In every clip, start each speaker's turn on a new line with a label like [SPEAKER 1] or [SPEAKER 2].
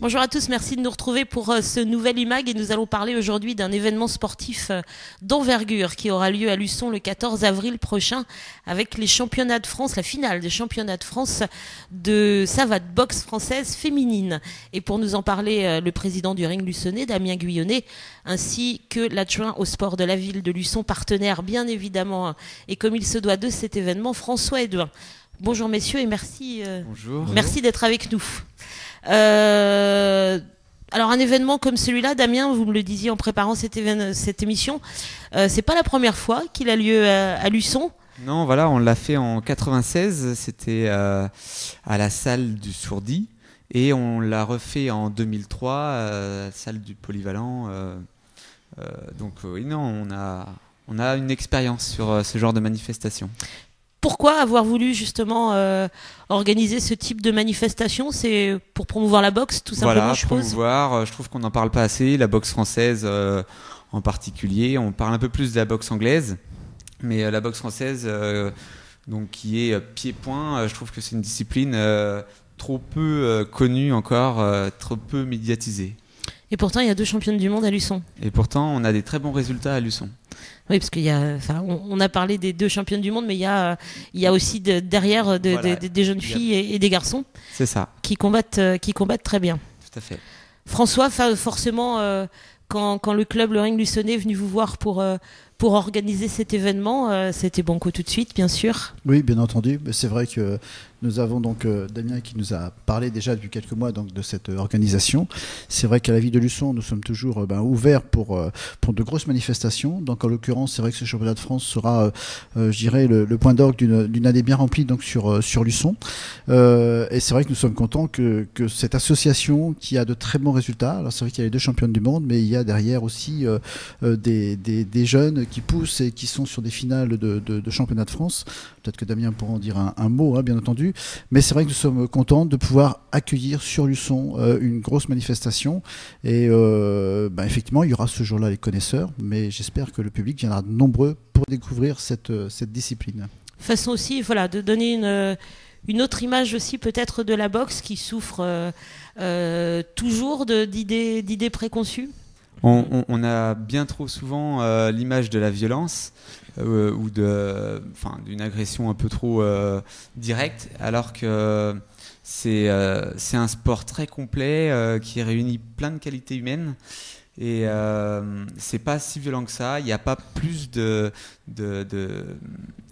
[SPEAKER 1] Bonjour à tous, merci de nous retrouver pour ce nouvel IMAG et nous allons parler aujourd'hui d'un événement sportif d'envergure qui aura lieu à Luçon le 14 avril prochain avec les championnats de France, la finale des championnats de France de savate boxe française féminine. Et pour nous en parler, le président du Ring Luçonnais, Damien Guyonnet, ainsi que l'adjoint au sport de la ville de Luçon, partenaire bien évidemment, et comme il se doit de cet événement, François Edouin. Bonjour messieurs et merci, merci d'être avec nous. Alors un événement comme celui-là, Damien, vous me le disiez en préparant cette émission, c'est pas la première fois qu'il a lieu à Luçon.
[SPEAKER 2] Non, voilà, on l'a fait en 96, c'était à la salle du Sourdi, et on l'a refait en 2003, salle du Polyvalent. Donc oui, non, on a une expérience sur ce genre de manifestation.
[SPEAKER 1] Pourquoi avoir voulu justement organiser ce type de manifestation? C'est pour promouvoir la boxe, tout simplement,
[SPEAKER 2] voilà,
[SPEAKER 1] je suppose.
[SPEAKER 2] Promouvoir, je trouve qu'on n'en parle pas assez, la boxe française en particulier. On parle un peu plus de la boxe anglaise, mais la boxe française, donc, qui est pied-point, je trouve que c'est une discipline trop peu connue encore, trop peu médiatisée.
[SPEAKER 1] Et pourtant, il y a 2 championnes du monde à Luçon.
[SPEAKER 2] Et pourtant, on a des très bons résultats à Luçon.
[SPEAKER 1] Oui, parce qu'il y a, enfin, on a parlé des 2 championnes du monde, mais il y a aussi derrière voilà, des jeunes filles et des garçons.
[SPEAKER 2] C'est ça.
[SPEAKER 1] Qui combattent très bien.
[SPEAKER 2] Tout à fait.
[SPEAKER 1] François, forcément, quand le club, le Ring Luçonnais, est venu vous voir pour organiser cet événement, c'était banco tout de suite, bien sûr.
[SPEAKER 3] Oui, bien entendu. C'est vrai que nous avons donc Damien qui nous a parlé déjà depuis quelques mois donc, de cette organisation. C'est vrai qu'à la ville de Luçon, nous sommes toujours ouverts pour de grosses manifestations. Donc en l'occurrence, c'est vrai que ce championnat de France sera, je dirais, le point d'orgue d'une année bien remplie donc, sur Luçon. Et c'est vrai que nous sommes contents que cette association qui a de très bons résultats, alors c'est vrai qu'il y a les 2 championnes du monde, mais il y a derrière aussi des jeunes qui poussent et qui sont sur des finales de championnat de France. Peut-être que Damien pourra en dire un mot, hein, bien entendu. Mais c'est vrai que nous sommes contents de pouvoir accueillir sur Luçon une grosse manifestation. Et effectivement, il y aura ce jour-là les connaisseurs, mais j'espère que le public viendra nombreux pour découvrir cette discipline.
[SPEAKER 1] Façon aussi, voilà, de donner une autre image aussi peut-être de la boxe qui souffre toujours d'idées préconçues.
[SPEAKER 2] On a bien trop souvent l'image de la violence ou d'une agression un peu trop directe, alors que c'est un sport très complet qui réunit plein de qualités humaines. Et c'est pas si violent que ça. Il n'y a pas plus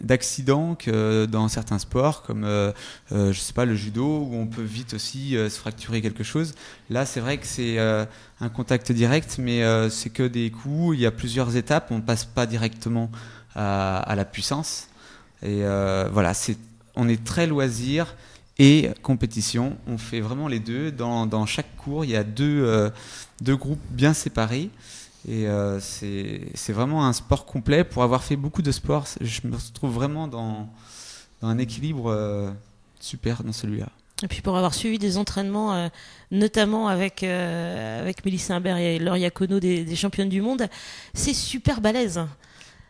[SPEAKER 2] d'accidents que dans certains sports, comme je sais pas, le judo, où on peut vite aussi se fracturer quelque chose. Là, c'est vrai que c'est un contact direct, mais c'est que des coups. Il y a plusieurs étapes. On ne passe pas directement à la puissance. Et voilà, on est très loisir et compétition. On fait vraiment les deux. Dans chaque cours, il y a deux groupes bien séparés. Et c'est vraiment un sport complet. Pour avoir fait beaucoup de sports, je me retrouve vraiment dans un équilibre super dans celui-là.
[SPEAKER 1] Et puis pour avoir suivi des entraînements, notamment avec Mélissa Imbert et Laure Iacono des championnes du monde, c'est super balèze.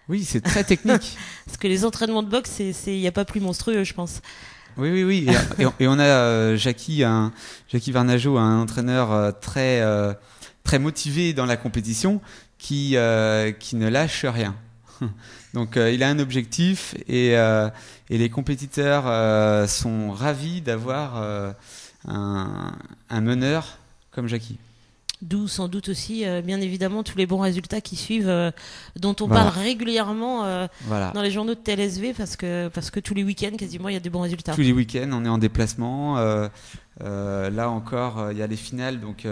[SPEAKER 2] Oui, c'est très technique.
[SPEAKER 1] Parce que les entraînements de boxe, il n'y a pas plus monstrueux, je pense.
[SPEAKER 2] Oui. Et on a Jackie Varnageau, un entraîneur très motivé dans la compétition, qui ne lâche rien. Donc il a un objectif et les compétiteurs sont ravis d'avoir un meneur comme Jackie.
[SPEAKER 1] D'où sans doute aussi, bien évidemment, tous les bons résultats qui suivent, dont on parle régulièrement dans les journaux de TLSV, parce que tous les week-ends, quasiment, il y a des bons résultats.
[SPEAKER 2] Tous les week-ends, on est en déplacement. Là encore, il y a les finales, donc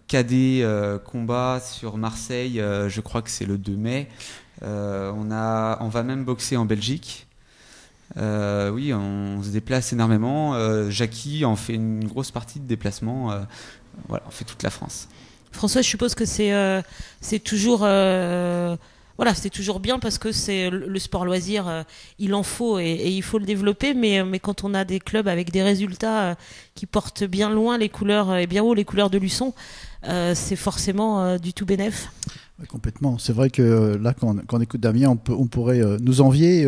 [SPEAKER 2] cadet combat sur Marseille, je crois que c'est le 2 mai. On va même boxer en Belgique. Oui, on se déplace énormément. Jackie en fait une grosse partie de déplacement. Voilà, on fait toute la France.
[SPEAKER 1] François, je suppose que c'est toujours c'est toujours bien parce que c'est le sport loisir, il en faut et il faut le développer, mais quand on a des clubs avec des résultats qui portent bien loin les couleurs et bien haut les couleurs de Luçon, c'est forcément du tout bénef.
[SPEAKER 3] Complètement. C'est vrai que là, quand on écoute Damien, on pourrait nous envier,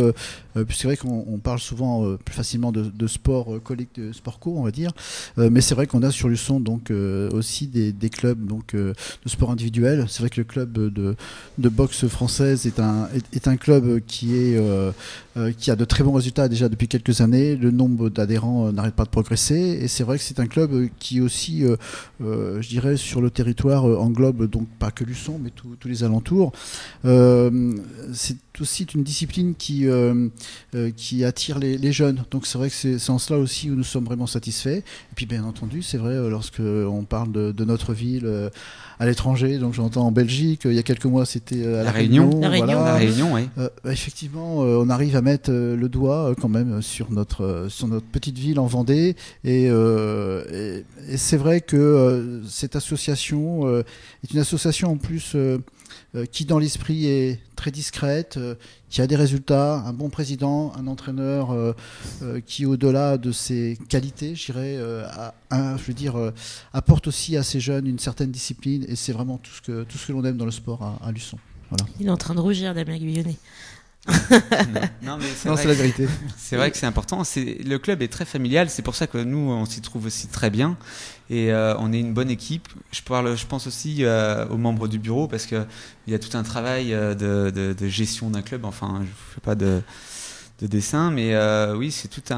[SPEAKER 3] puisque c'est vrai qu'on parle souvent plus facilement de sport collectif, de sport co, on va dire. Mais c'est vrai qu'on a sur Luçon donc aussi des clubs donc de sport individuel. C'est vrai que le club de boxe française est un club qui a de très bons résultats déjà depuis quelques années. Le nombre d'adhérents n'arrête pas de progresser, et c'est vrai que c'est un club qui aussi, je dirais, sur le territoire englobe donc pas que Luçon, mais tous les alentours. C'est aussi une discipline qui attire les jeunes. Donc c'est vrai que c'est en cela aussi où nous sommes vraiment satisfaits. Et puis bien entendu, c'est vrai, lorsque on parle de notre ville à l'étranger, donc j'entends en Belgique, il y a quelques mois c'était à La Réunion.
[SPEAKER 2] La Réunion, oui.
[SPEAKER 3] Effectivement, on arrive à mettre le doigt quand même sur notre petite ville en Vendée. Et c'est vrai que cette association est une association en plus qui dans l'esprit est très discrète, qui a des résultats, un bon président, un entraîneur qui, au-delà de ses qualités, je dirais, apporte aussi à ces jeunes une certaine discipline, et c'est vraiment tout ce que l'on aime dans le sport à Luçon. Voilà.
[SPEAKER 1] Il est en train de rougir, Damien Guyonnet.
[SPEAKER 2] Non, mais
[SPEAKER 3] c'est la vérité.
[SPEAKER 2] C'est vrai que c'est important. Le club est très familial, c'est pour ça que nous, on s'y trouve aussi très bien. Et on est une bonne équipe. Je pense aussi aux membres du bureau, parce qu'il y a tout un travail de gestion d'un club. Enfin, je ne fais pas de dessin, mais oui, c'est toute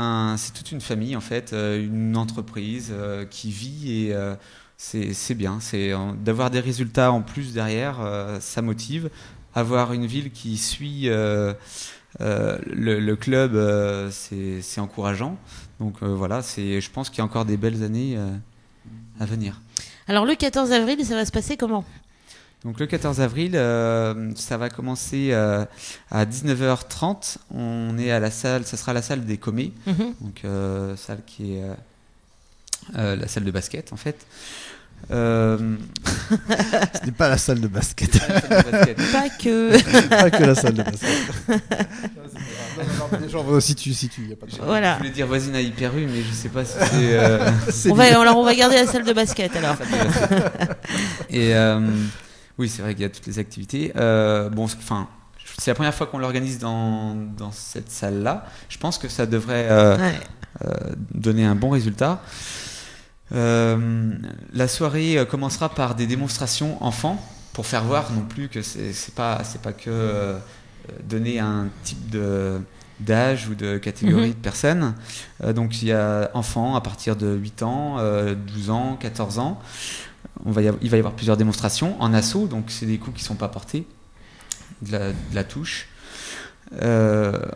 [SPEAKER 2] une famille, en fait, une entreprise qui vit, et c'est bien. D'avoir des résultats en plus derrière, ça motive. Avoir une ville qui suit le club, c'est encourageant. Donc voilà, je pense qu'il y a encore des belles années à venir.
[SPEAKER 1] Alors le 14 avril, ça va se passer comment ?
[SPEAKER 2] Donc le 14 avril, ça va commencer à 19h30. On est à la salle, ça sera la salle des Comets, donc salle qui est la salle de basket en fait.
[SPEAKER 3] Ce n'est pas la salle de basket.
[SPEAKER 1] Pas que.
[SPEAKER 3] Pas que la salle de basket. Non, les gens vont situer, il n'y a pas de
[SPEAKER 1] voilà.
[SPEAKER 2] Je voulais dire voisine à Hyper U, mais je ne sais pas si c'est.
[SPEAKER 1] On va garder la salle de basket alors.
[SPEAKER 2] Et oui, c'est vrai qu'il y a toutes les activités. C'est la première fois qu'on l'organise dans cette salle-là. Je pense que ça devrait donner un bon résultat. La soirée commencera par des démonstrations enfants, pour faire voir non plus que c'est pas que donner un type d'âge ou de catégorie de personnes. Donc il y a enfants à partir de 8 ans, 12 ans, 14 ans. Il va y avoir plusieurs démonstrations en assaut, donc c'est des coups qui ne sont pas portés, de la touche.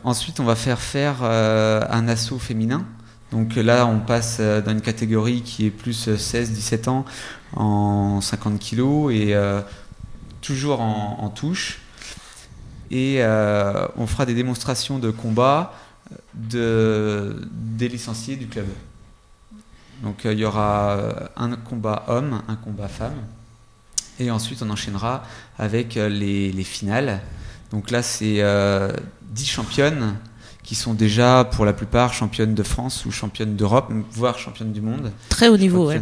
[SPEAKER 2] Ensuite on va faire un assaut féminin. Donc là, on passe dans une catégorie qui est plus 16-17 ans en 50 kilos, et toujours en touche. Et on fera des démonstrations de combat des licenciés du club. Donc il y aura un combat homme, un combat femme. Et ensuite, on enchaînera avec les finales. Donc là, c'est 10 championnes qui sont déjà pour la plupart championnes de France ou championnes d'Europe, voire championnes du monde.
[SPEAKER 1] Très haut niveau, ouais.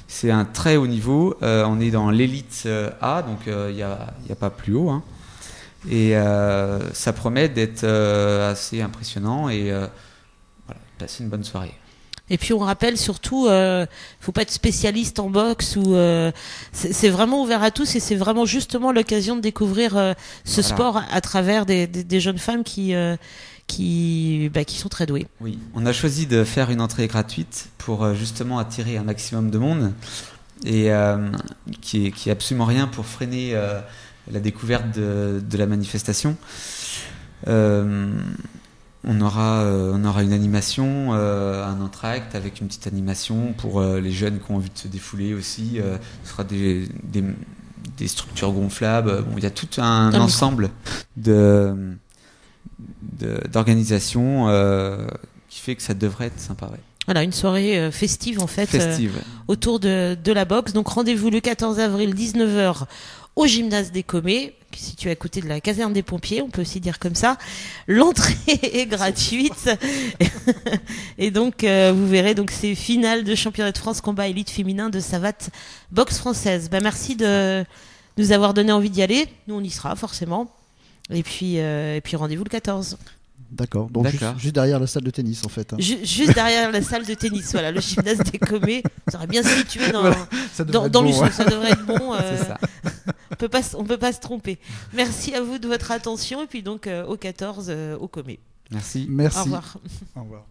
[SPEAKER 2] C'est un très haut niveau. On est dans l'élite A, donc il n'y a pas plus haut. Hein. Et ça promet d'être assez impressionnant, et voilà, passer une bonne soirée.
[SPEAKER 1] Et puis on rappelle surtout, faut pas être spécialiste en boxe, ou c'est vraiment ouvert à tous, et c'est vraiment justement l'occasion de découvrir ce sport à travers des jeunes femmes qui sont très douées.
[SPEAKER 2] Oui, on a choisi de faire une entrée gratuite pour justement attirer un maximum de monde, et qui est absolument rien pour freiner la découverte de la manifestation. On aura une animation, un entracte avec une petite animation pour les jeunes qui ont envie de se défouler aussi. Ce sera des structures gonflables. Bon, il y a tout un ensemble d'organisations qui fait que ça devrait être sympa. Ouais.
[SPEAKER 1] Voilà, une soirée festive en fait, autour de la boxe. Donc rendez-vous le 14 avril 19h au gymnase des Comets, situé à côté de la caserne des pompiers, on peut aussi dire comme ça. L'entrée est gratuite. Et donc vous verrez donc ces finales de championnat de France combat élite féminin de savate boxe française. Merci de nous avoir donné envie d'y aller. Nous, on y sera forcément. Et puis rendez-vous le 14.
[SPEAKER 3] D'accord, donc juste derrière la salle de tennis en fait. Hein.
[SPEAKER 1] Juste derrière la salle de tennis, voilà, le gymnase des Commets. Ça serait bien situé dans
[SPEAKER 3] bon,
[SPEAKER 1] Luçon,
[SPEAKER 3] ouais.
[SPEAKER 1] ça devrait être bon.
[SPEAKER 2] C'est ça.
[SPEAKER 1] On peut pas se tromper. Merci à vous de votre attention et puis donc au 14 au Commets.
[SPEAKER 2] Merci.
[SPEAKER 3] Merci.
[SPEAKER 1] Au revoir.
[SPEAKER 3] Au revoir.